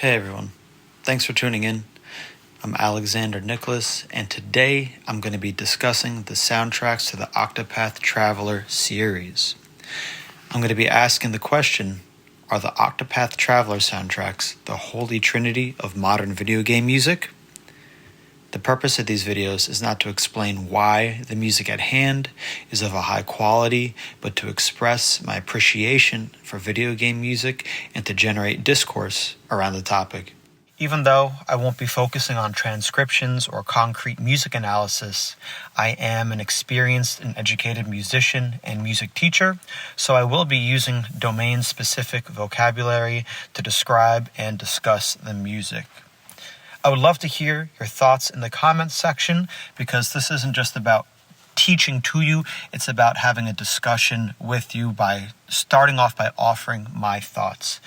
Hey everyone, thanks for tuning in. I'm Alexander Nicholas, and today I'm going to be discussing the soundtracks to the Octopath Traveler series. I'm going to be asking the question, are the Octopath Traveler soundtracks the holy trinity of modern video game music? The purpose of these videos is not to explain why the music at hand is of a high quality, but to express my appreciation for video game music and to generate discourse around the topic. Even though I won't be focusing on transcriptions or concrete music analysis, I am an experienced and educated musician and music teacher, so I will be using domain-specific vocabulary to describe and discuss the music. I would love to hear your thoughts in the comments section, because this isn't just about teaching to you, it's about having a discussion with you by starting off by offering my thoughts.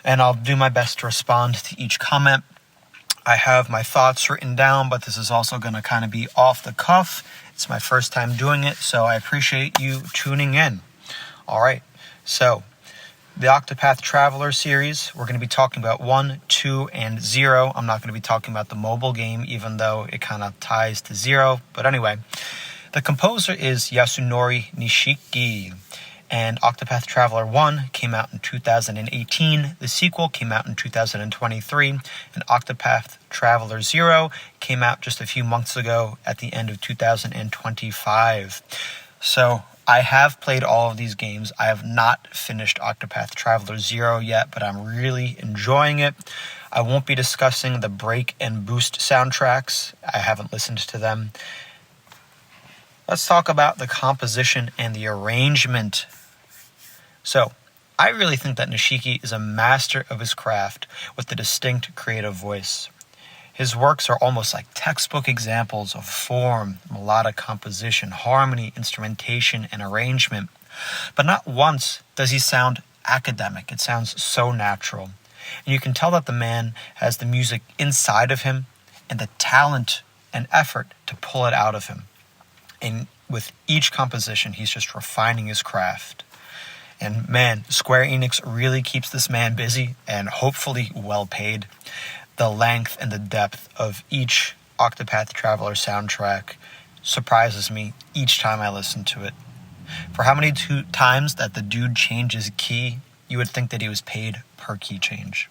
And I'll do my best to respond to each comment. I have my thoughts written down, but this is also going to kind of be off the cuff. It's my first time doing it, so I appreciate you tuning in. All right, so the Octopath Traveler series, we're going to be talking about 1, 2, and 0. I'm not going to be talking about the mobile game, even though it kind of ties to 0. But anyway, the composer is Yasunori Nishiki, and Octopath Traveler 1 came out in 2018. The sequel came out in 2023, and Octopath Traveler 0 came out just a few months ago at the end of 2025. So I have played all of these games. I have not finished Octopath Traveler 0 yet, but I'm really enjoying it. I won't be discussing the Break and Boost soundtracks. I haven't listened to them. Let's talk about the composition and the arrangement. So, I really think that Nishiki is a master of his craft with a distinct creative voice. His works are almost like textbook examples of form, melodic composition, harmony, instrumentation, and arrangement. But not once does he sound academic. It sounds so natural. And you can tell that the man has the music inside of him and the talent and effort to pull it out of him. And with each composition, he's just refining his craft. And man, Square Enix really keeps this man busy and hopefully well paid. The length and the depth of each Octopath Traveler soundtrack surprises me each time I listen to it. For how many times that the dude changes key, you would think that he was paid per key change.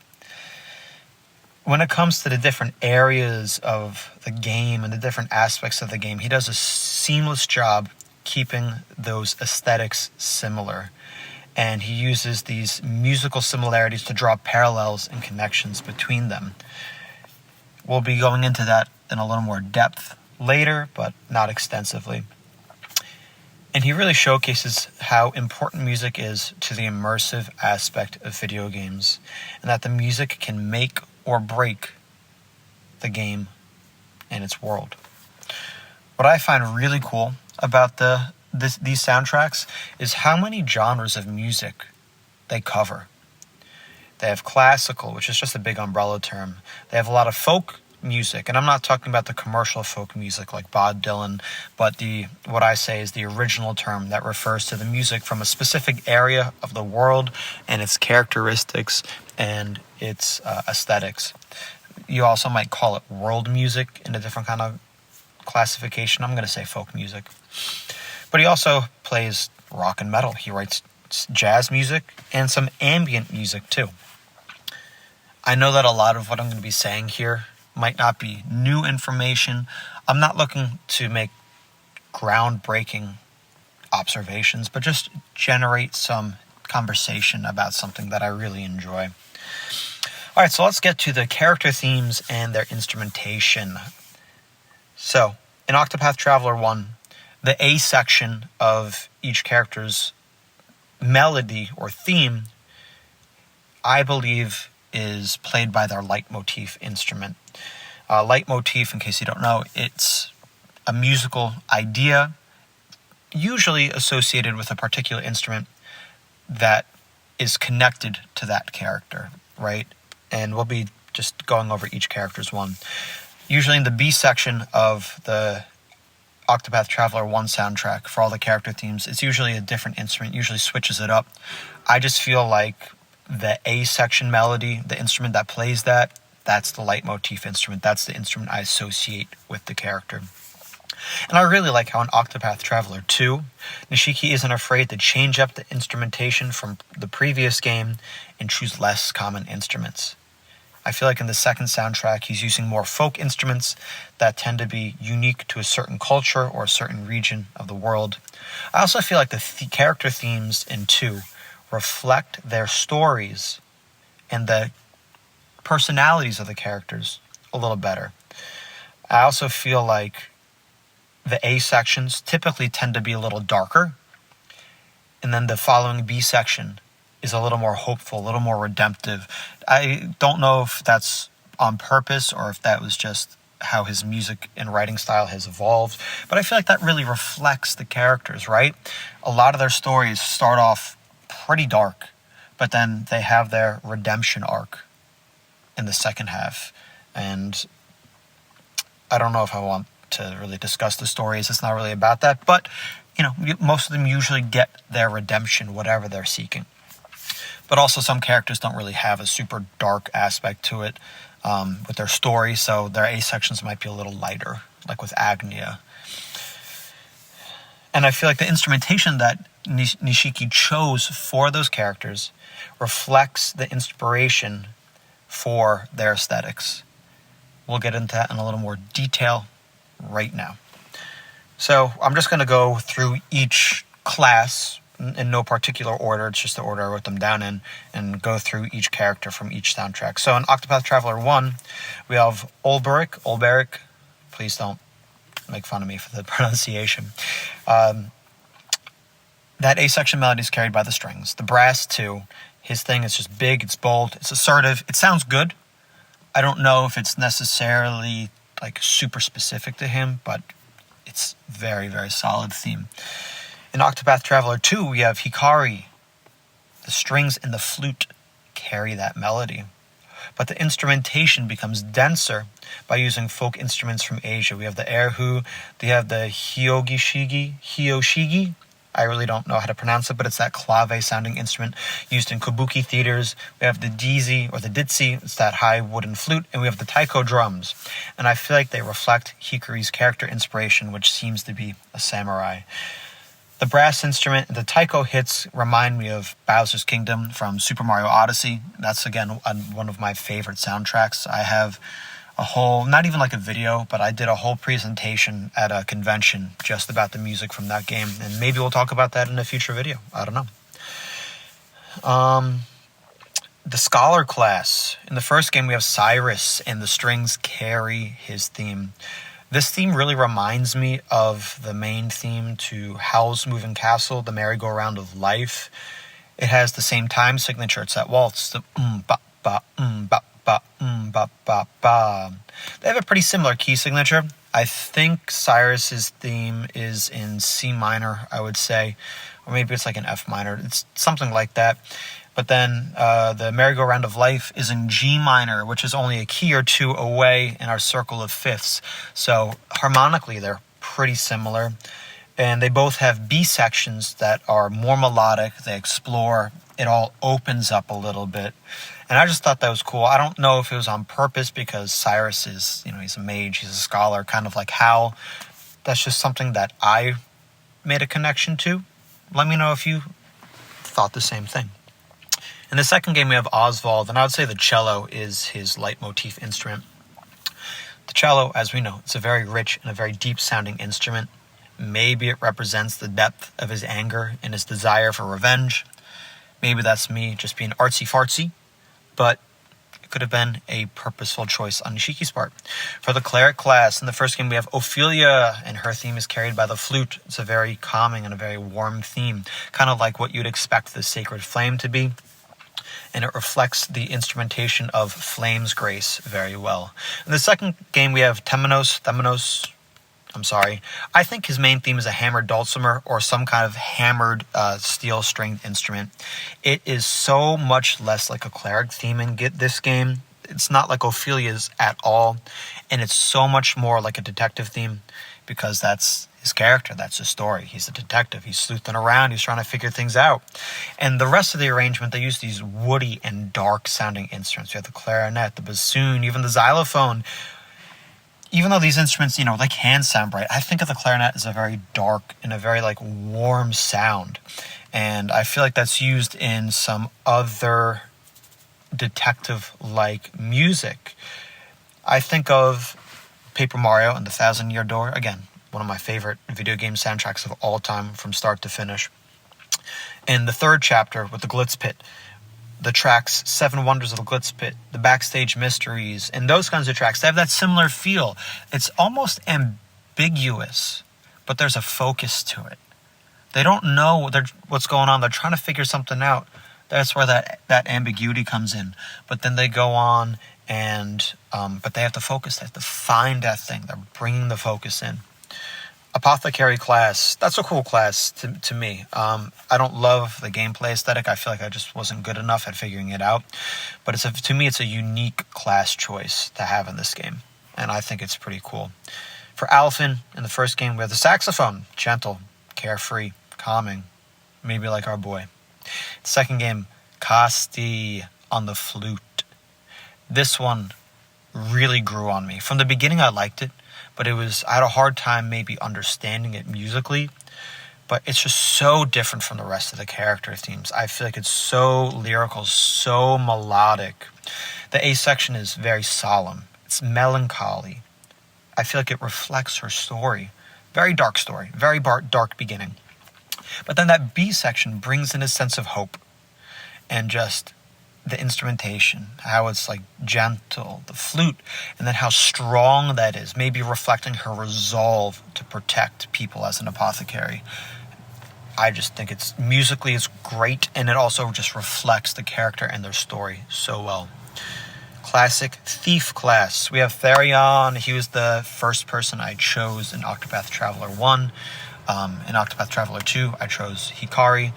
When it comes to the different areas of the game and the different aspects of the game, he does a seamless job keeping those aesthetics similar. And he uses these musical similarities to draw parallels and connections between them. We'll be going into that in a little more depth later, but not extensively. And he really showcases how important music is to the immersive aspect of video games, and that the music can make or break the game and its world. What I find really cool about these soundtracks is how many genres of music they cover. They have classical, which is just a big umbrella term. They have a lot of folk music, and I'm not talking about the commercial folk music like Bob Dylan, but what I say is the original term that refers to the music from a specific area of the world and its characteristics and its aesthetics. You also might call it world music in a different kind of classification. I'm going to say folk music. But he also plays rock and metal. He writes jazz music and some ambient music too. I know that a lot of what I'm going to be saying here might not be new information. I'm not looking to make groundbreaking observations, but just generate some conversation about something that I really enjoy. All right, so let's get to the character themes and their instrumentation. So, in Octopath Traveler 1, the A section of each character's melody or theme, I believe, is played by their leitmotif instrument. Leitmotif, in case you don't know, it's a musical idea, usually associated with a particular instrument that is connected to that character, right? And we'll be just going over each character's one. Usually in the B section of the Octopath Traveler 1 soundtrack, for all the character themes, it's usually a different instrument, usually switches it up. I just feel like the A section melody, the instrument that plays that, that's the leitmotif instrument. That's the instrument I associate with the character. And I really like how in Octopath Traveler 2, Nishiki isn't afraid to change up the instrumentation from the previous game and choose less common instruments. I feel like in the second soundtrack, he's using more folk instruments that tend to be unique to a certain culture or a certain region of the world. I also feel like the character themes in 2 reflect their stories and the personalities of the characters a little better. I also feel like the A sections typically tend to be a little darker, and then the following B section is a little more hopeful, a little more redemptive. I don't know if that's on purpose or if that was just how his music and writing style has evolved, but I feel like that really reflects the characters, right? A lot of their stories start off pretty dark, but then they have their redemption arc in the second half. And I don't know if I want to really discuss the stories. It's not really about that, but most of them usually get their redemption, whatever they're seeking. But also some characters don't really have a super dark aspect to it with their story, so their A sections might be a little lighter, like with Agnia. And I feel like the instrumentation that Nishiki chose for those characters reflects the inspiration for their aesthetics. We'll get into that in a little more detail right now. So I'm just going to go through each class in no particular order. It's just the order I wrote them down in, and go through each character from each soundtrack. So in Octopath Traveler 1, we have Olberic. Please don't make fun of me for the pronunciation. That A section melody is carried by the strings. The brass, too. His thing is just big, it's bold, it's assertive. It sounds good. I don't know if it's necessarily super specific to him, but it's very, very solid theme. In Octopath Traveler 2, we have Hikari. The strings and the flute carry that melody. But the instrumentation becomes denser by using folk instruments from Asia. We have the erhu, we have the hyoshigi. I really don't know how to pronounce it, but it's that clave-sounding instrument used in kabuki theaters. We have the dizi, or the ditsi, it's that high wooden flute, and we have the taiko drums. And I feel like they reflect Hikari's character inspiration, which seems to be a samurai. The brass instrument, the taiko hits remind me of Bowser's Kingdom from Super Mario Odyssey. That's, again, one of my favorite soundtracks. I have a whole, not even like a video, but I did a whole presentation at a convention just about the music from that game, and maybe we'll talk about that in a future video. I don't know. The Scholar class. In the first game, we have Cyrus, and the strings carry his theme. This theme really reminds me of the main theme to Howl's Moving Castle, the merry-go-round of life. It has the same time signature. It's that waltz, the ba ba ba ba ba ba ba. They have a pretty similar key signature. I think Cyrus's theme is in C minor, I would say, or maybe it's like an F minor. It's something like that. But then the merry-go-round of life is in G minor, which is only a key or two away in our circle of fifths. So harmonically, they're pretty similar. And they both have B sections that are more melodic. They explore. It all opens up a little bit. And I just thought that was cool. I don't know if it was on purpose because Cyrus is, he's a mage, he's a scholar, kind of like Hal. That's just something that I made a connection to. Let me know if you thought the same thing. In the second game, we have Oswald, and I would say the cello is his leitmotif instrument. The cello, as we know, it's a very rich and a very deep-sounding instrument. Maybe it represents the depth of his anger and his desire for revenge. Maybe that's me just being artsy-fartsy, but it could have been a purposeful choice on Nishiki's part. For the cleric class, in the first game, we have Ophelia, and her theme is carried by the flute. It's a very calming and a very warm theme, kind of like what you'd expect the Sacred Flame to be. And it reflects the instrumentation of Flame's Grace very well. In the second game, we have Themenos. I think his main theme is a hammered dulcimer or some kind of hammered steel-stringed instrument. It is so much less like a cleric theme in this game. It's not like Ophelia's at all, and it's so much more like a detective theme. because that's his character, that's his story. He's a detective, he's sleuthing around, he's trying to figure things out. And the rest of the arrangement, they use these woody and dark sounding instruments. You have the clarinet, the bassoon, even the xylophone. Even though these instruments, they can sound bright, I think of the clarinet as a very dark and a very warm sound. And I feel like that's used in some other detective-like music. I think of Paper Mario and the Thousand-Year Door. Again, one of my favorite video game soundtracks of all time from start to finish. In the third chapter with the Glitz Pit, the tracks Seven Wonders of the Glitz Pit, the Backstage Mysteries, and those kinds of tracks, they have that similar feel. It's almost ambiguous, but there's a focus to it. They don't know what's going on. They're trying to figure something out. That's where that ambiguity comes in. But then they go on and, but they have to focus. They have to find that thing. They're bringing the focus in. Apothecary class, that's a cool class to me. I don't love the gameplay aesthetic. I feel like I just wasn't good enough at figuring it out. But to me, it's a unique class choice to have in this game. And I think it's pretty cool. For Alphen, in the first game, we have the saxophone. Gentle, carefree, calming, maybe like our boy. Second game, Kasti on the flute. This one really grew on me. From the beginning, I liked it. But I had a hard time maybe understanding it musically. But it's just so different from the rest of the character themes. I feel like it's so lyrical, so melodic. The A section is very solemn. It's melancholy. I feel like it reflects her story. Very dark story. Very dark beginning. But then that B section brings in a sense of hope. And just the instrumentation, how it's gentle, the flute, and then how strong that is, maybe reflecting her resolve to protect people as an apothecary. I just think it's musically it's great, and it also just reflects the character and their story so well. Classic thief class. We have Therion. He was the first person I chose in Octopath Traveler 1. In Octopath Traveler 2, I chose Hikari.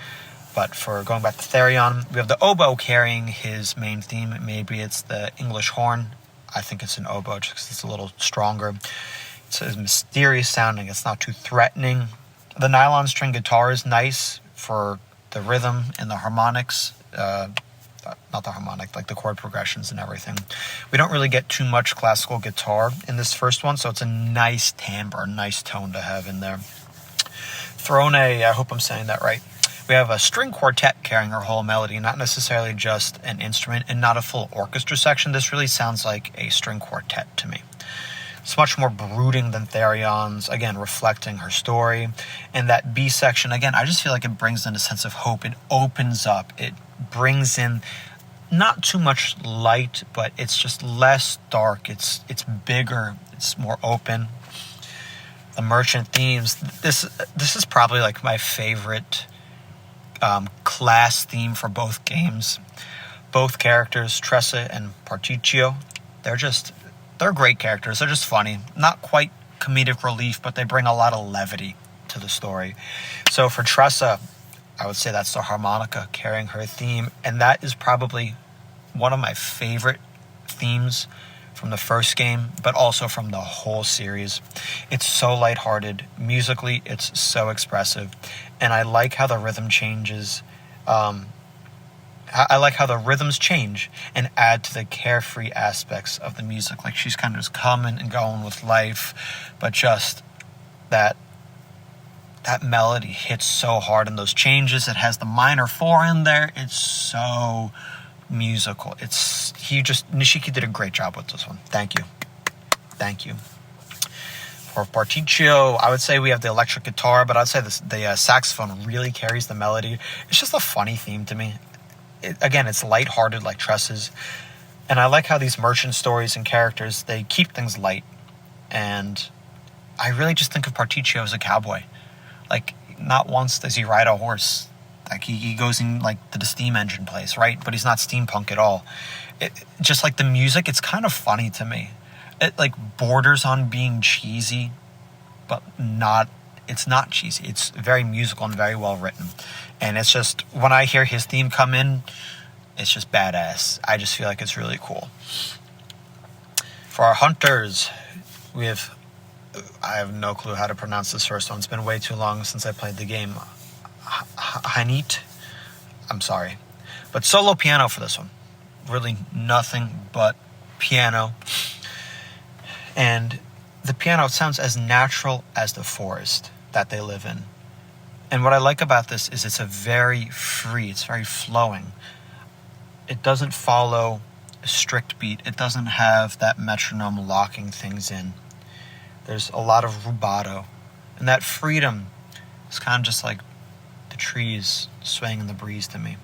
But for going back to Therion, we have the oboe carrying his main theme. Maybe it's the English horn. I think it's an oboe just because it's a little stronger. It's mysterious sounding. It's not too threatening. The nylon string guitar is nice for the rhythm and the harmonics. Not the harmonic, the chord progressions and everything. We don't really get too much classical guitar in this first one, so it's a nice timbre, a nice tone to have in there. Throne, I hope I'm saying that right. We have a string quartet carrying her whole melody, not necessarily just an instrument and not a full orchestra section. This really sounds like a string quartet to me. It's much more brooding than Therion's, again, reflecting her story. And that B section, again, I just feel like it brings in a sense of hope. It opens up. It brings in not too much light, but it's just less dark. It's bigger. It's more open. The merchant themes. This is probably my favorite class theme for both games. Both characters, Tressa and Particio, they're great characters. They're just funny. Not quite comedic relief, but they bring a lot of levity to the story. So for Tressa, I would say that's the harmonica carrying her theme, and that is probably one of my favorite themes from the first game, but also from the whole series. It's so lighthearted. Musically, it's so expressive. And I like how the rhythm changes. I like how the rhythms change and add to the carefree aspects of the music. She's kind of just coming and going with life, but just that melody hits so hard in those changes. It has the minor 4 in there. It's so musical. Nishiki did a great job with this one. Thank you. For Particio, I would say we have the electric guitar, but I'd say the saxophone really carries the melody. It's just a funny theme to me. It's lighthearted like Tressa's. And I like how these merchant stories and characters, they keep things light. And I really just think of Particio as a cowboy. Not once does he ride a horse. He goes in to the steam engine place, right? But he's not steampunk at all. Just the music, it's kind of funny to me. It borders on being cheesy, but it's not cheesy. It's very musical and very well written. And it's just, when I hear his theme come in, it's just badass. I just feel like it's really cool. For our hunters, we have I have no clue how to pronounce this first one. It's been way too long since I played the game. Hanit. I'm sorry. But solo piano for this one. Really nothing but piano. And the piano sounds as natural as the forest that they live in. And what I like about this is it's very flowing. It doesn't follow a strict beat. It doesn't have that metronome locking things in. There's a lot of rubato. And that freedom is kind of just like the trees swaying in the breeze to me.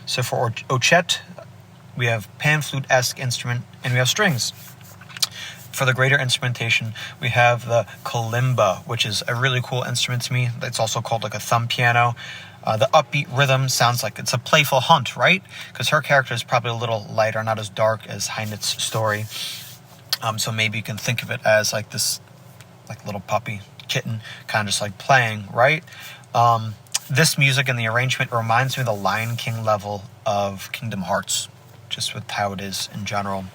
So for ochet, we have pan flute-esque instrument, and we have strings. For the greater instrumentation, we have the kalimba, which is a really cool instrument to me. It's also called like a thumb piano. The upbeat rhythm sounds like it's a playful hunt, right? Because her character is probably a little lighter, not as dark as Heinit's story. So maybe you can think of it as like this like little puppy, kitten, kind of just like playing, right? This music and the arrangement reminds me of the Lion King level of Kingdom Hearts, just with how it is in general.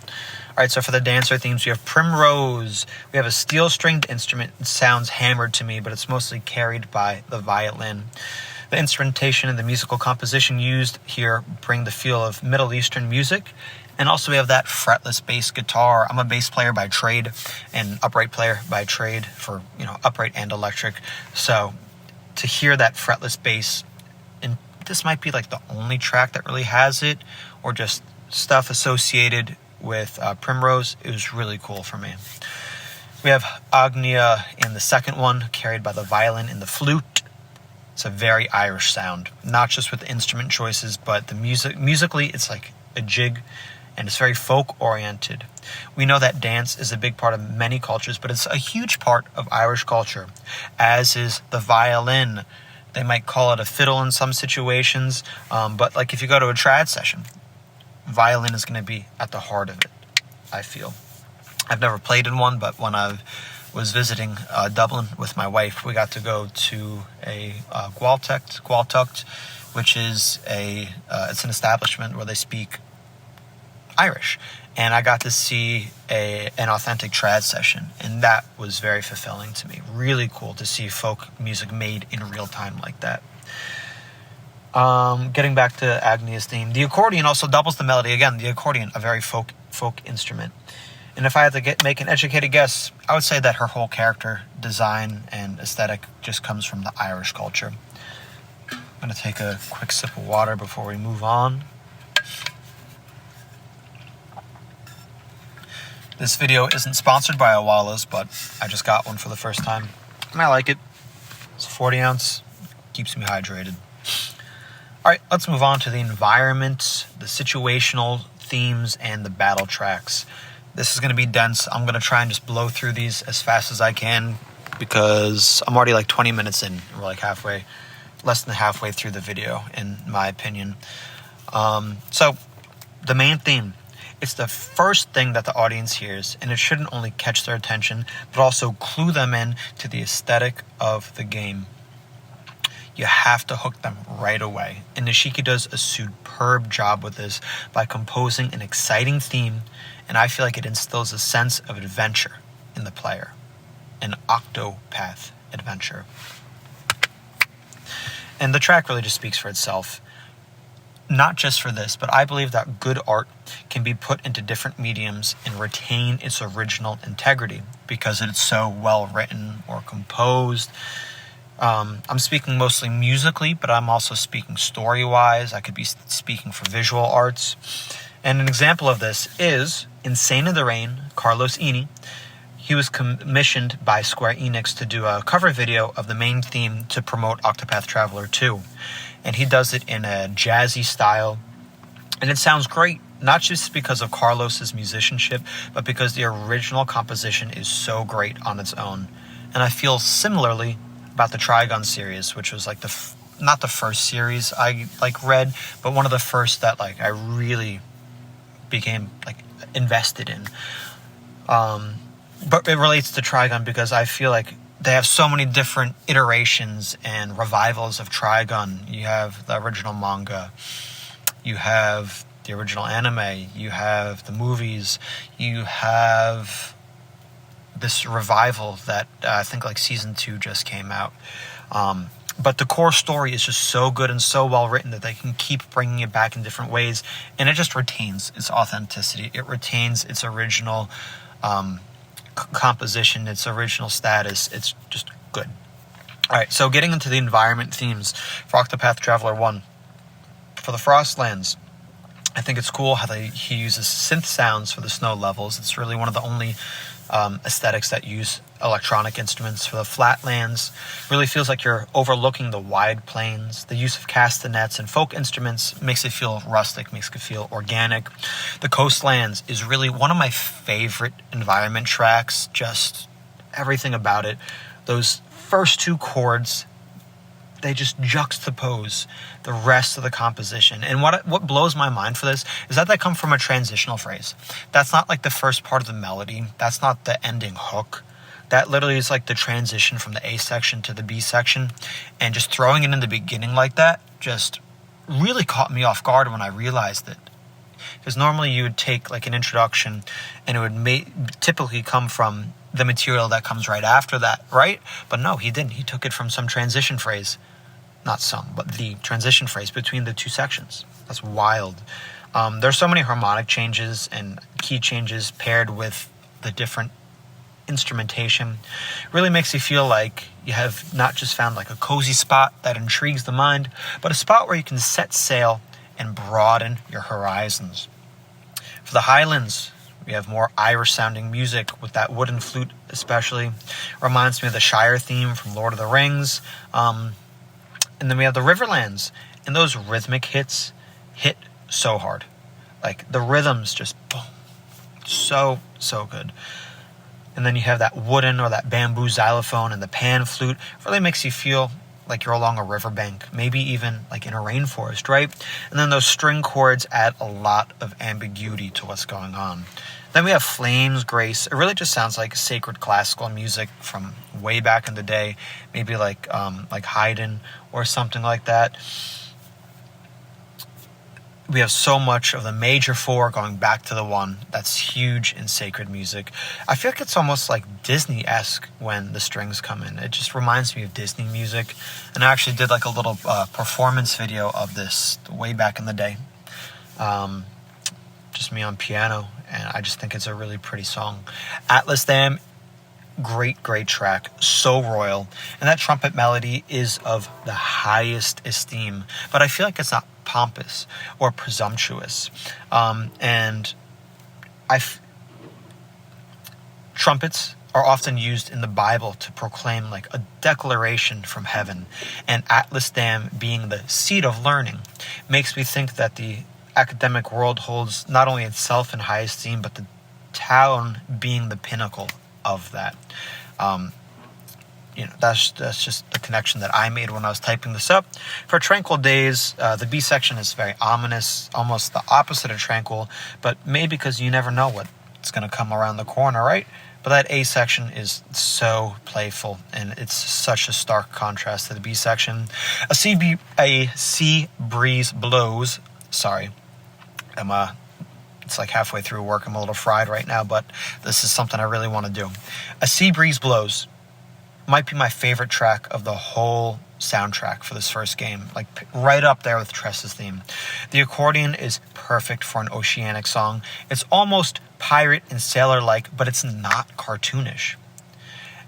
All right, so for the dancer themes, we have Primrose. We have a steel-stringed instrument. It sounds hammered to me, but it's mostly carried by the violin. The instrumentation and the musical composition used here bring the feel of Middle Eastern music. And also we have that fretless bass guitar. I'm a bass player by trade and upright player by trade for, upright and electric. So to hear that fretless bass, and this might be like the only track that really has it, or just stuff associated with Primrose, it was really cool for me. We have Agnia in the second one, carried by the violin and the flute. It's a very Irish sound, not just with the instrument choices, but the musically, it's like a jig, and it's very folk-oriented. We know that dance is a big part of many cultures, but it's a huge part of Irish culture, as is the violin. They might call it a fiddle in some situations, but like if you go to a trad session, violin is going to be at the heart of it, I feel. I've never played in one, but when I was visiting Dublin with my wife, we got to go to a Gaeltacht, which is it's an establishment where they speak Irish, and I got to see an authentic trad session, and that was very fulfilling to me. Really cool to see folk music made in real time like that. Getting back to Agnia's theme, the accordion also doubles the melody. Again, the accordion, a very folk instrument. And if I had to make an educated guess, I would say that her whole character design and aesthetic just comes from the Irish culture. I'm going to take a quick sip of water before we move on. This video isn't sponsored by Awala's, but I just got one for the first time, and I like it. It's a 40 ounce, keeps me hydrated. All right, let's move on to the environment, the situational themes, and the battle tracks. This is going to be dense. I'm going to try and just blow through these as fast as I can because I'm already like 20 minutes in. We're like less than halfway through the video, in my opinion. So the main theme, it's the first thing that the audience hears, and it shouldn't only catch their attention, but also clue them in to the aesthetic of the game. You have to hook them right away. And Nishiki does a superb job with this by composing an exciting theme, and I feel like it instills a sense of adventure in the player. An Octopath adventure. And the track really just speaks for itself. Not just for this, but I believe that good art can be put into different mediums and retain its original integrity because it's so well written or composed. I'm speaking mostly musically, but I'm also speaking story-wise. I could be speaking for visual arts. And an example of this is Insane in the Rain, Carlos Eni. He was commissioned by Square Enix to do a cover video of the main theme to promote Octopath Traveler 2. And he does it in a jazzy style. And it sounds great, not just because of Carlos's musicianship, but because the original composition is so great on its own. And I feel similarly about the Trigun series, which was like not the first series I read, but one of the first that I really became invested in. But it relates to Trigun because I feel like they have so many different iterations and revivals of Trigun. You have the original manga, you have the original anime, you have the movies, you have this revival that I think like season 2 just came out. But the core story is just so good and so well written that they can keep bringing it back in different ways, and it just retains its authenticity. It retains its original composition, its original status. It's just good. All right, so getting into the environment themes for Octopath Traveler 1. For the Frostlands, I think it's cool how he uses synth sounds for the snow levels. It's really one of the only aesthetics that use electronic instruments. For the Flatlands, really feels like you're overlooking the wide plains. The use of castanets and folk instruments makes it feel rustic, makes it feel organic. The Coastlands is really one of my favorite environment tracks, just everything about it. Those first 2 chords, they just juxtapose the rest of the composition. And what blows my mind for this is that they come from a transitional phrase. That's not like the first part of the melody. That's not the ending hook. That literally is like the transition from the A section to the B section. And just throwing it in the beginning like that just really caught me off guard when I realized it. Because normally you would take like an introduction and it would typically come from the material that comes right after that, right? But no, he didn't. He took it from some transition phrase. Not some, but the transition phrase between the 2 sections. That's wild. There's so many harmonic changes and key changes paired with the different instrumentation. Really makes you feel like you have not just found like a cozy spot that intrigues the mind, but a spot where you can set sail and broaden your horizons. For the Highlands, we have more Irish-sounding music with that wooden flute especially. Reminds me of the Shire theme from Lord of the Rings. And then we have the Riverlands, and those rhythmic hits hit so hard. Like, the rhythms just, boom, so good. And then you have that wooden or that bamboo xylophone and the pan flute. Really makes you feel like you're along a riverbank, maybe even like in a rainforest, right? And then those string chords add a lot of ambiguity to what's going on. Then we have Flames, Grace. It really just sounds like sacred classical music from way back in the day, maybe like Haydn or something like that. We have so much of the major 4 going back to the 1 that's huge in sacred music. I feel like it's almost like Disney-esque when the strings come in. It just reminds me of Disney music. And I actually did like a little performance video of this way back in the day. Just me on piano, and I just think it's a really pretty song. Atlas Dam, great track, so royal, and that trumpet melody is of the highest esteem, but I feel like it's not pompous or presumptuous. Trumpets are often used in the Bible to proclaim like a declaration from heaven, and Atlas Dam being the seat of learning makes me think that the academic world holds not only itself in high esteem, but the town being the pinnacle of that. That's just the connection that I made when I was typing this up. For Tranquil Days, the B section is very ominous, almost the opposite of tranquil, but maybe because you never know what's going to come around the corner, right? But that A section is so playful, and it's such a stark contrast to the B section. A sea breeze blows. Sorry. It's like halfway through work. I'm a little fried right now, but this is something I really want to do. A Sea Breeze Blows might be my favorite track of the whole soundtrack for this first game, like right up there with Tress's theme. The accordion is perfect for an oceanic song. It's almost pirate and sailor-like, but it's not cartoonish.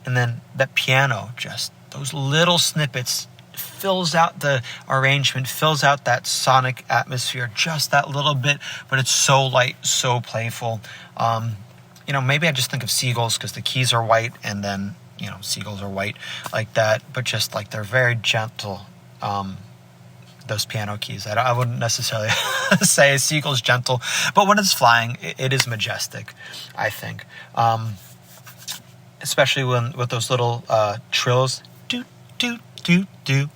And then that piano, just those little snippets, fills out the arrangement, fills out that sonic atmosphere just that little bit, but it's so light, so playful. Maybe I just think of seagulls because the keys are white, and then, seagulls are white like that, but just like they're very gentle, those piano keys. I wouldn't necessarily say a seagull's gentle, but when it's flying, it is majestic, I think. Especially with those little trills, do, do, do, do,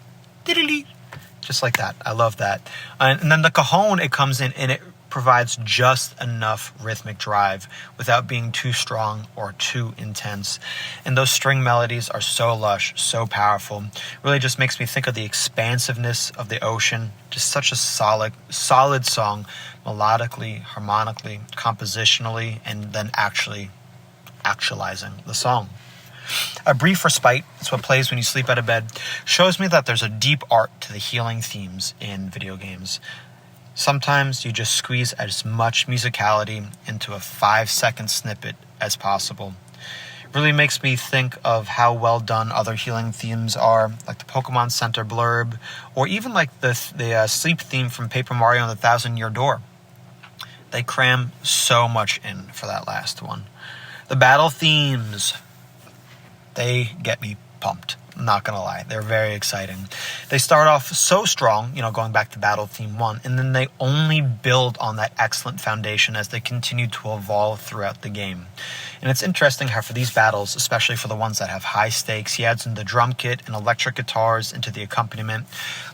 just like that. I love that. And then the cajon, it comes in and it provides just enough rhythmic drive without being too strong or too intense. And those string melodies are so lush, so powerful. Really just makes me think of the expansiveness of the ocean. Just such a solid song, melodically, harmonically, compositionally, and then actually actualizing the song. A brief respite, it's what plays when you sleep out of bed, shows me that there's a deep art to the healing themes in video games. Sometimes you just squeeze as much musicality into a 5-second snippet as possible. It really makes me think of how well done other healing themes are, like the Pokemon Center blurb, or even like the sleep theme from Paper Mario and the Thousand-Year Door. They cram so much in for that last one. The battle themes, they get me pumped. I'm not going to lie. They're very exciting. They start off so strong, going back to Battle Theme 1, and then they only build on that excellent foundation as they continue to evolve throughout the game. And it's interesting how for these battles, especially for the ones that have high stakes, he adds in the drum kit and electric guitars into the accompaniment.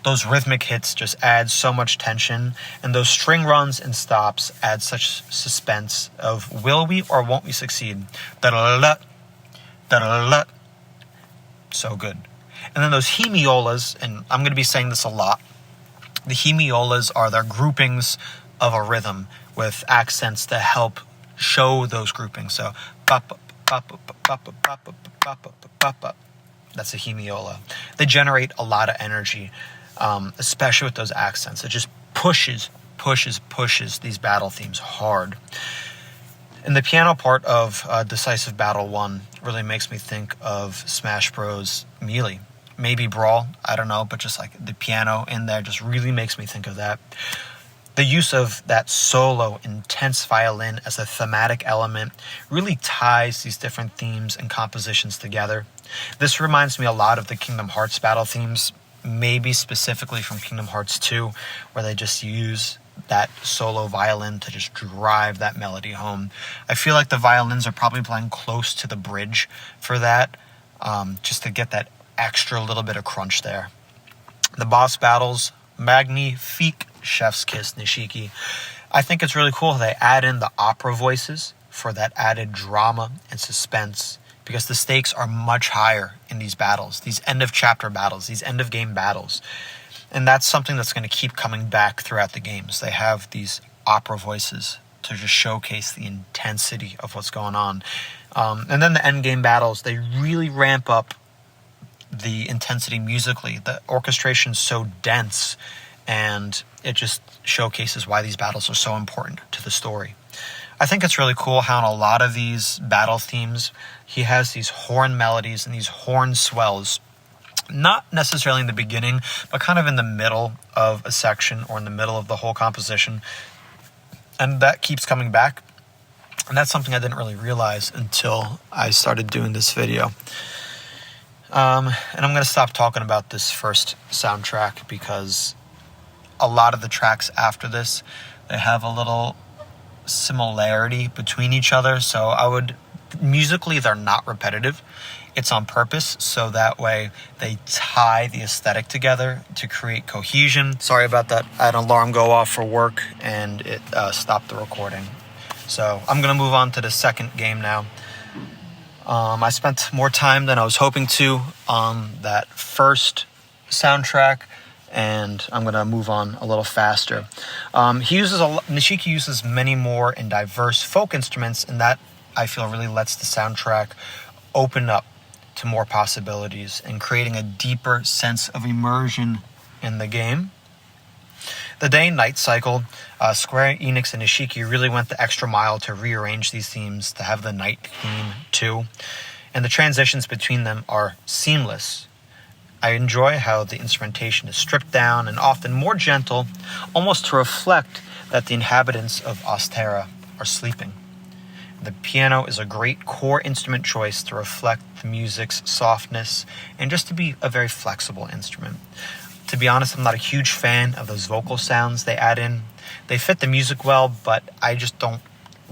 Those rhythmic hits just add so much tension, and those string runs and stops add such suspense of will we or won't we succeed? Da-da-da-da, da-da-da-da. So good. And then those hemiolas, and I'm going to be saying this a lot. The hemiolas are their groupings of a rhythm with accents to help show those groupings. So, that's a hemiola. They generate a lot of energy, especially with those accents. It just pushes these battle themes hard. And the piano part of Decisive Battle 1 really makes me think of Smash Bros. Melee. Maybe Brawl, I don't know, but just like the piano in there just really makes me think of that. The use of that solo, intense violin as a thematic element really ties these different themes and compositions together. This reminds me a lot of the Kingdom Hearts battle themes, maybe specifically from Kingdom Hearts 2, where they just use that solo violin to just drive that melody home. I feel like the violins are probably playing close to the bridge for that, just to get that extra little bit of crunch there. The boss battles, magnifique, chef's kiss, Nishiki. I think it's really cool they add in the opera voices for that added drama and suspense, because the stakes are much higher in these battles, these end of chapter battles, these end of game battles. And that's something that's going to keep coming back throughout the games. They have these opera voices to just showcase the intensity of what's going on. And then the end game battles, they really ramp up the intensity musically. The orchestration's so dense, and it just showcases why these battles are so important to the story. I think it's really cool how in a lot of these battle themes, he has these horn melodies and these horn swells. Not necessarily in the beginning, but kind of in the middle of a section or in the middle of the whole composition. And that keeps coming back. And that's something I didn't really realize until I started doing this video. And I'm going to stop talking about this first soundtrack because a lot of the tracks after this, they have a little similarity between each other. So musically, they're not repetitive. It's on purpose, so that way they tie the aesthetic together to create cohesion. Sorry about that. I had an alarm go off for work, and it stopped the recording. So I'm going to move on to the second game now. I spent more time than I was hoping to on that first soundtrack, and I'm going to move on a little faster. Nishiki uses many more and diverse folk instruments, and that, I feel, really lets the soundtrack open up to more possibilities and creating a deeper sense of immersion in the game. The day and night cycle, Square Enix and Nishiki really went the extra mile to rearrange these themes to have the night theme too, and the transitions between them are seamless. I enjoy how the instrumentation is stripped down and often more gentle, almost to reflect that the inhabitants of Ostera are sleeping. The piano is a great core instrument choice to reflect the music's softness and just to be a very flexible instrument. To be honest, I'm not a huge fan of those vocal sounds they add in. They fit the music well, but I just don't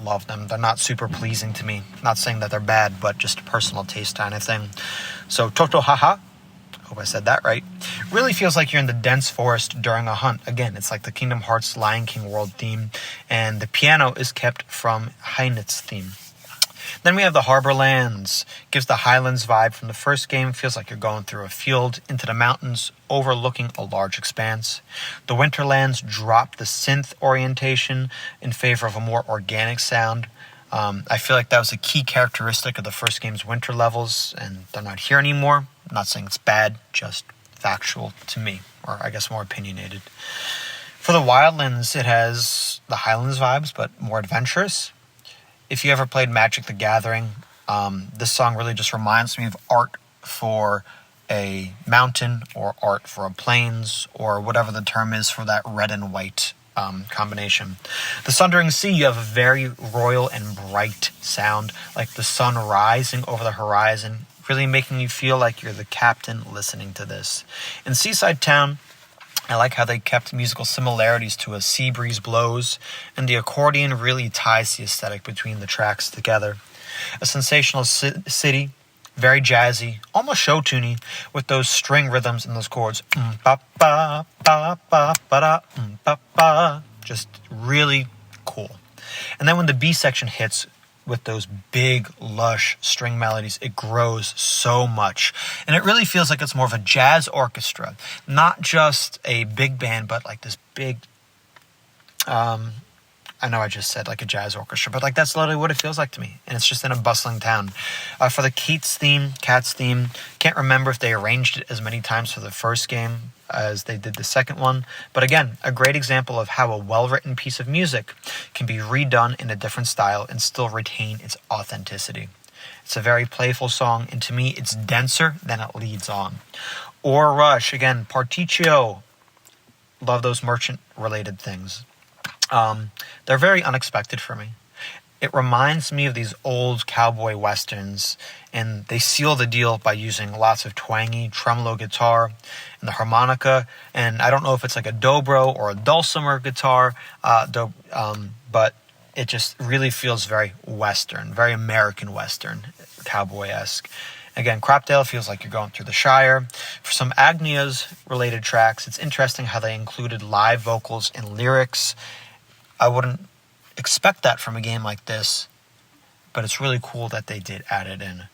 love them. They're not super pleasing to me. Not saying that they're bad, but just a personal taste kind of thing. So Toto Haha, hope I said that right, really feels like you're in the dense forest during a hunt. Again, it's like the Kingdom Hearts Lion King world theme, and the piano is kept from Hynet's theme. Then we have the Harbor Lands. Gives the Highlands vibe from the first game. Feels like you're going through a field into the mountains, overlooking a large expanse. The Winterlands drop the synth orientation in favor of a more organic sound. I feel like that was a key characteristic of the first game's winter levels, and they're not here anymore. I'm not saying it's bad, just factual to me, or I guess more opinionated. For the Wildlands, it has the Highlands vibes, but more adventurous. If you ever played Magic the Gathering, this song really just reminds me of art for a mountain, or art for a plains, or whatever the term is for that red and white combination. The Sundering Sea, you have a very royal and bright sound, like the sun rising over the horizon, really making you feel like you're the captain listening to this. In Seaside Town, I like how they kept musical similarities to A Sea Breeze Blows, and the accordion really ties the aesthetic between the tracks together. A Sensational City, very jazzy, almost show-tuney, with those string rhythms and those chords. Just really cool. And then when the B section hits with those big, lush string melodies, it grows so much. And it really feels like it's more of a jazz orchestra, not just a big band, but like this big... I know I just said like a jazz orchestra, but like that's literally what it feels like to me. And it's just in a bustling town. For the Cats theme, can't remember if they arranged it as many times for the first game as they did the second one. But again, a great example of how a well-written piece of music can be redone in a different style and still retain its authenticity. It's a very playful song, and to me, it's denser than it leads on. Or Rush, again, Particio. Love those merchant-related things. They're very unexpected for me. It reminds me of these old cowboy westerns, and they seal the deal by using lots of twangy tremolo guitar and the harmonica, and I don't know if it's like a dobro or a dulcimer guitar, but it just really feels very western, very American western, cowboy-esque. Again, Cropdale feels like you're going through the Shire. For some Agnias-related tracks, it's interesting how they included live vocals and lyrics. I wouldn't expect that from a game like this, but it's really cool that they did add it in.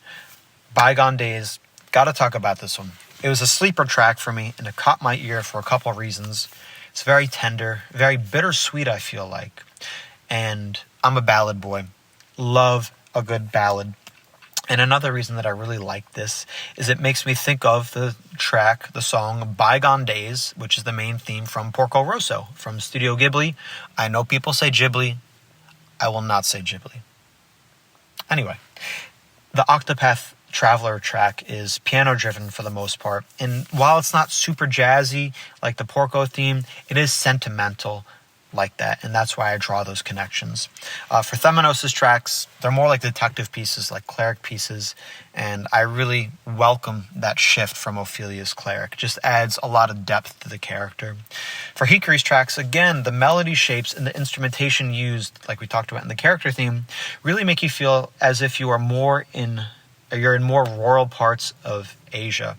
Bygone Days, gotta talk about this one. It was a sleeper track for me, and it caught my ear for a couple of reasons. It's very tender, very bittersweet, I feel like. And I'm a ballad boy. Love a good ballad. And another reason that I really like this is it makes me think of the song Bygone Days, which is the main theme from Porco Rosso, from Studio Ghibli. I know people say Ghibli. I will not say Ghibli. Anyway, the Octopath Traveler track is piano-driven for the most part. And while it's not super jazzy like the Porco theme, it is sentimental like that, and that's why I draw those connections. For Themanos' tracks, they're more like detective pieces, like cleric pieces, and I really welcome that shift from Ophelia's cleric. It just adds a lot of depth to the character. For Hikari's tracks, again, the melody shapes and the instrumentation used, like we talked about in the character theme, really make you feel as if you're in more rural parts of Asia.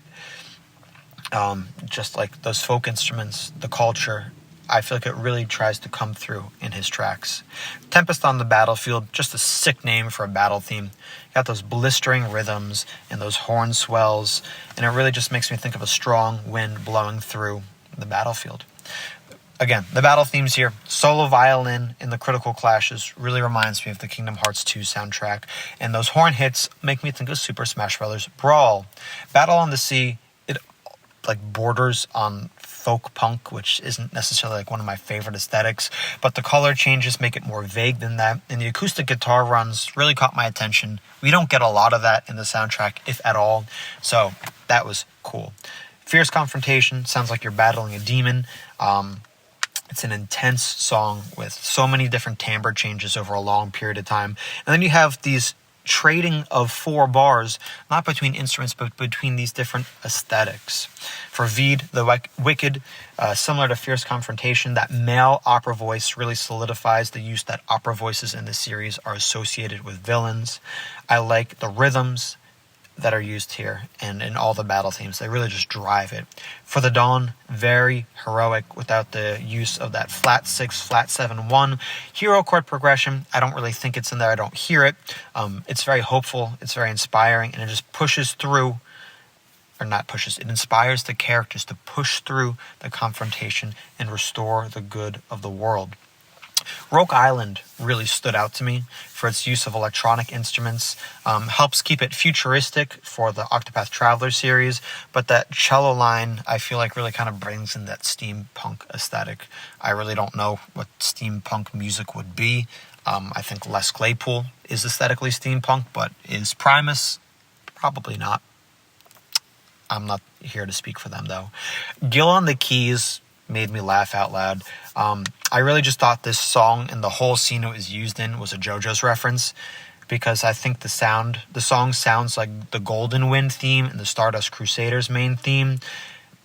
Just like those folk instruments, the culture, I feel like it really tries to come through in his tracks. Tempest on the Battlefield, just a sick name for a battle theme. Got those blistering rhythms and those horn swells, and it really just makes me think of a strong wind blowing through the battlefield. Again, the battle themes here, solo violin in the critical clashes really reminds me of the Kingdom Hearts 2 soundtrack, and those horn hits make me think of Super Smash Bros. Brawl. Battle on the Sea, it like borders on folk punk, which isn't necessarily like one of my favorite aesthetics, but the color changes make it more vague than that, and the acoustic guitar runs really caught my attention. We don't get a lot of that in the soundtrack, if at all, so that was cool. Fierce Confrontation sounds like you're battling a demon. It's an intense song with so many different timbre changes over a long period of time, and then you have these trading of 4 bars, not between instruments, but between these different aesthetics. For Veed, the Wicked, similar to Fierce Confrontation, that male opera voice really solidifies the use that opera voices in the series are associated with villains. I like the rhythms that are used here and in all the battle themes. They really just drive it. For the Dawn, very heroic without the use of that flat 6, flat 7, 1 hero chord progression. I don't really think it's in there. I don't hear it. It's very hopeful. It's very inspiring, and it just pushes through, or not pushes, it inspires the characters to push through the confrontation and restore the good of the world. Rogue Island really stood out to me for its use of electronic instruments. Helps keep it futuristic for the Octopath Traveler series, but that cello line I feel like really kind of brings in that steampunk aesthetic. I really don't know what steampunk music would be. I think Les Claypool is aesthetically steampunk, but is Primus? Probably not. I'm not here to speak for them, though. Gil on the keys made me laugh out loud. I really just thought this song and the whole scene it was used in was a JoJo's reference, because I think the song sounds like the Golden Wind theme and the Stardust Crusaders main theme.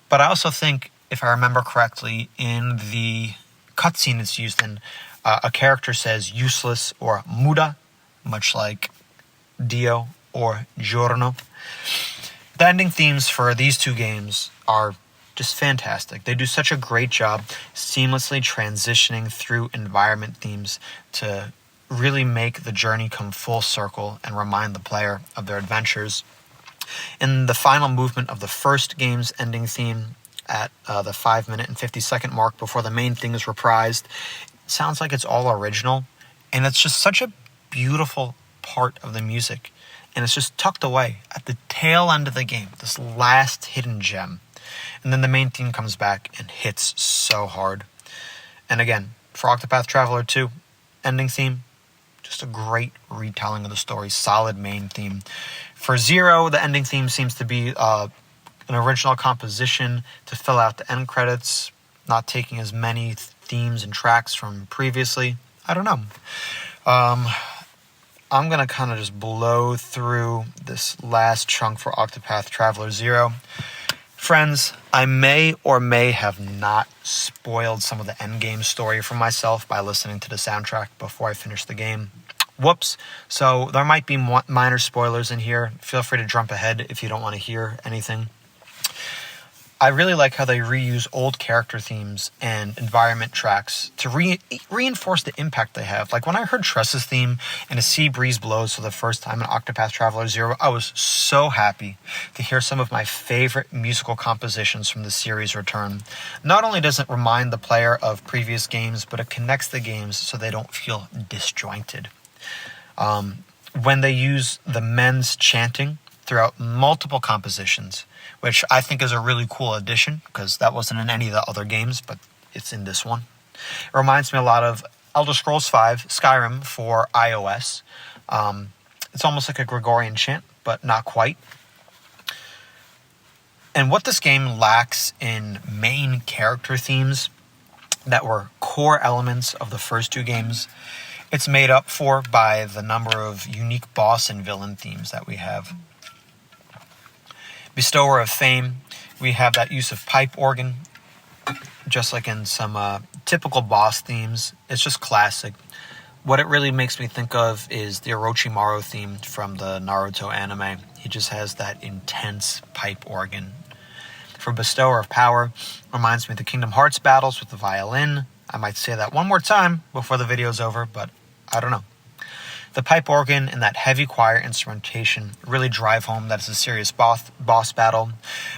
But I also think, if I remember correctly, in the cutscene it's used in, a character says useless or muda, much like Dio or Giorno. The ending themes for these two games are just fantastic. They do such a great job seamlessly transitioning through environment themes to really make the journey come full circle and remind the player of their adventures. In the final movement of the first game's ending theme, at the 5 minute and 50-second mark before the main thing is reprised, it sounds like it's all original, and it's just such a beautiful part of the music. And it's just tucked away at the tail end of the game, this last hidden gem. And then the main theme comes back and hits so hard. And again, for Octopath Traveler 2, ending theme, just a great retelling of the story, solid main theme. For 0, the ending theme seems to be an original composition to fill out the end credits, not taking as many themes and tracks from previously. I don't know. I'm going to kind of just blow through this last chunk for Octopath Traveler 0. Friends, I may or may have not spoiled some of the endgame story for myself by listening to the soundtrack before I finish the game. Whoops. So there might be minor spoilers in here. Feel free to jump ahead if you don't want to hear anything. I really like how they reuse old character themes and environment tracks to reinforce the impact they have. Like when I heard Tress's theme and A Sea Breeze Blows for the first time in Octopath Traveler 0, I was so happy to hear some of my favorite musical compositions from the series return. Not only does it remind the player of previous games, but it connects the games so they don't feel disjointed. When they use the men's chanting throughout multiple compositions, which I think is a really cool addition, because that wasn't in any of the other games, but it's in this one. It reminds me a lot of Elder Scrolls V, Skyrim for iOS. It's almost like a Gregorian chant, but not quite. And what this game lacks in main character themes that were core elements of the first two games, it's made up for by the number of unique boss and villain themes that we have. Bestower of Fame, we have that use of pipe organ, just like in some typical boss themes. It's just classic. What it really makes me think of is the Orochimaru theme from the Naruto anime. He just has that intense pipe organ. For Bestower of Power, reminds me of the Kingdom Hearts battles with the violin. I might say that one more time before the video's over, but I don't know. The pipe organ and that heavy choir instrumentation really drive home that it's a serious boss battle.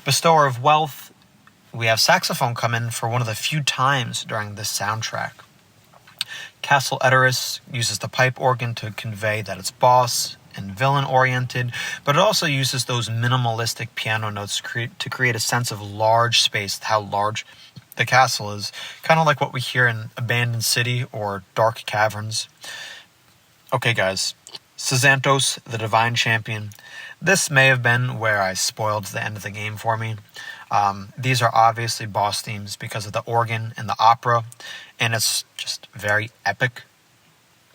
Bestower of Wealth, we have saxophone come in for one of the few times during this soundtrack. Castle Edoras uses the pipe organ to convey that it's boss and villain-oriented, but it also uses those minimalistic piano notes to create a sense of large space, how large the castle is, kind of like what we hear in Abandoned City or Dark Caverns. Okay, guys, Szantos, the Divine Champion. This may have been where I spoiled the end of the game for me. These are obviously boss themes because of the organ and the opera, and it's just very epic.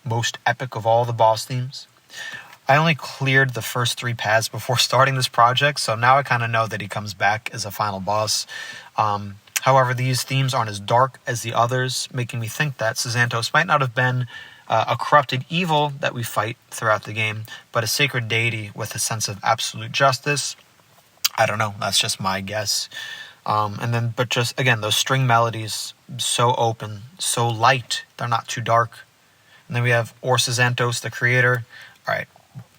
Most epic of all the boss themes. I only cleared the first 3 paths before starting this project, so now I kind of know that he comes back as a final boss. However, these themes aren't as dark as the others, making me think that Szantos might not have been a corrupted evil that we fight throughout the game, but a sacred deity with a sense of absolute justice. I don't know, that's just my guess. But just, again, those string melodies, so open, so light, they're not too dark. And then we have Szantos, the creator. All right,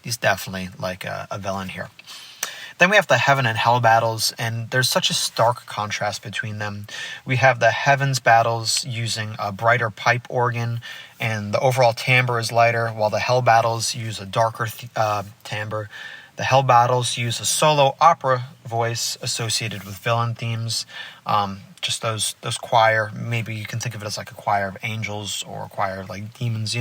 he's definitely like a villain here. Then we have the heaven and hell battles, and there's such a stark contrast between them. We have the heavens battles using a brighter pipe organ, and the overall timbre is lighter, while the hell battles use a darker timbre. The hell battles use a solo opera voice associated with villain themes. Just those choir, maybe you can think of it as like a choir of angels or a choir of like demons,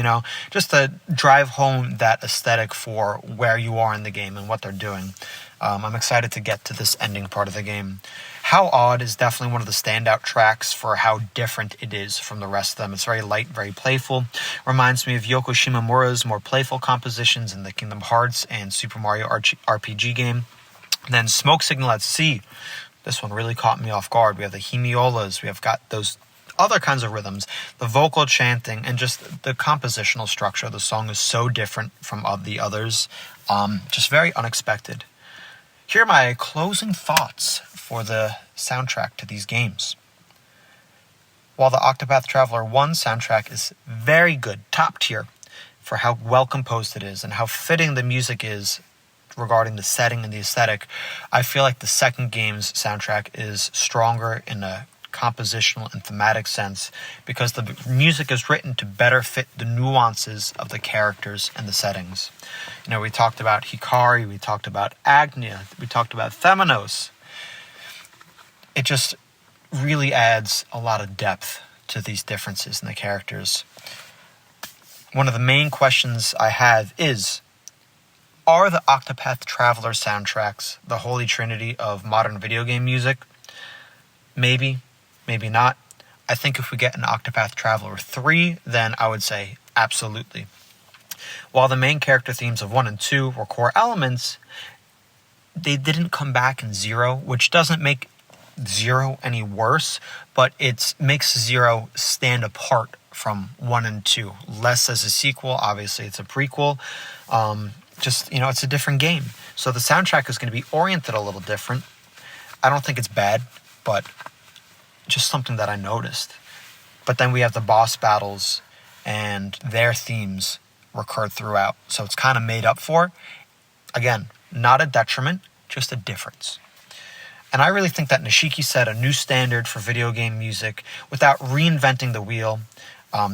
just to drive home that aesthetic for where you are in the game and what they're doing. I'm excited to get to this ending part of the game. How Odd is definitely one of the standout tracks for how different it is from the rest of them. It's very light, very playful. Reminds me of Yoko Shimomura's more playful compositions in the Kingdom Hearts and Super Mario RPG game. And then Smoke Signal at Sea. This one really caught me off guard. We have the hemiolas. We have got those other kinds of rhythms, the vocal chanting, and just the compositional structure of the song is so different from the others. Just very unexpected. Here are my closing thoughts for the soundtrack to these games. While the Octopath Traveler 1 soundtrack is very good, top tier, for how well composed it is and how fitting the music is regarding the setting and the aesthetic, I feel like the second game's soundtrack is stronger in a compositional and thematic sense because the music is written to better fit the nuances of the characters and the settings. We talked about Hikari, we talked about Agnia, we talked about Themanos. It just really adds a lot of depth to these differences in the characters. One of the main questions I have is, are the Octopath Traveler soundtracks the holy trinity of modern video game music? Maybe, maybe not. I think if we get an Octopath Traveler 3, then I would say absolutely. While the main character themes of 1 and 2 were core elements, they didn't come back in 0, which doesn't make 0 any worse, but it makes 0 stand apart from 1 and 2. Less as a sequel, obviously it's a prequel. It's a different game. So the soundtrack is going to be oriented a little different. I don't think it's bad, but just something that I noticed. But then we have the boss battles, and their themes recur throughout. So it's kind of made up for. Again, not a detriment, just a difference. And I really think that Nishiki set a new standard for video game music without reinventing the wheel.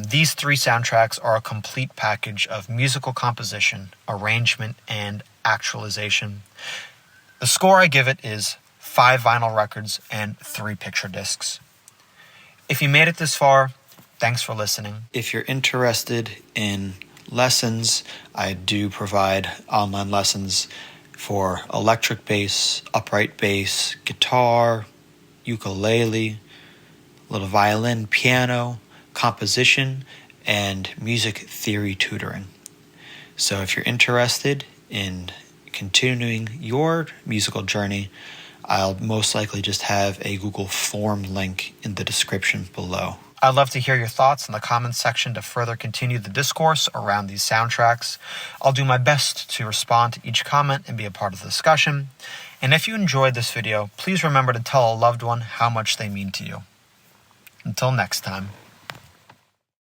These 3 soundtracks are a complete package of musical composition, arrangement, and actualization. The score I give it is 5 vinyl records and 3 picture discs. If you made it this far, thanks for listening. If you're interested in lessons, I do provide online lessons for electric bass, upright bass, guitar, ukulele, little violin, piano, composition, and music theory tutoring. So if you're interested in continuing your musical journey, I'll most likely just have a Google form link in the description below. I'd love to hear your thoughts in the comments section to further continue the discourse around these soundtracks. I'll do my best to respond to each comment and be a part of the discussion. And if you enjoyed this video, please remember to tell a loved one how much they mean to you. Until next time.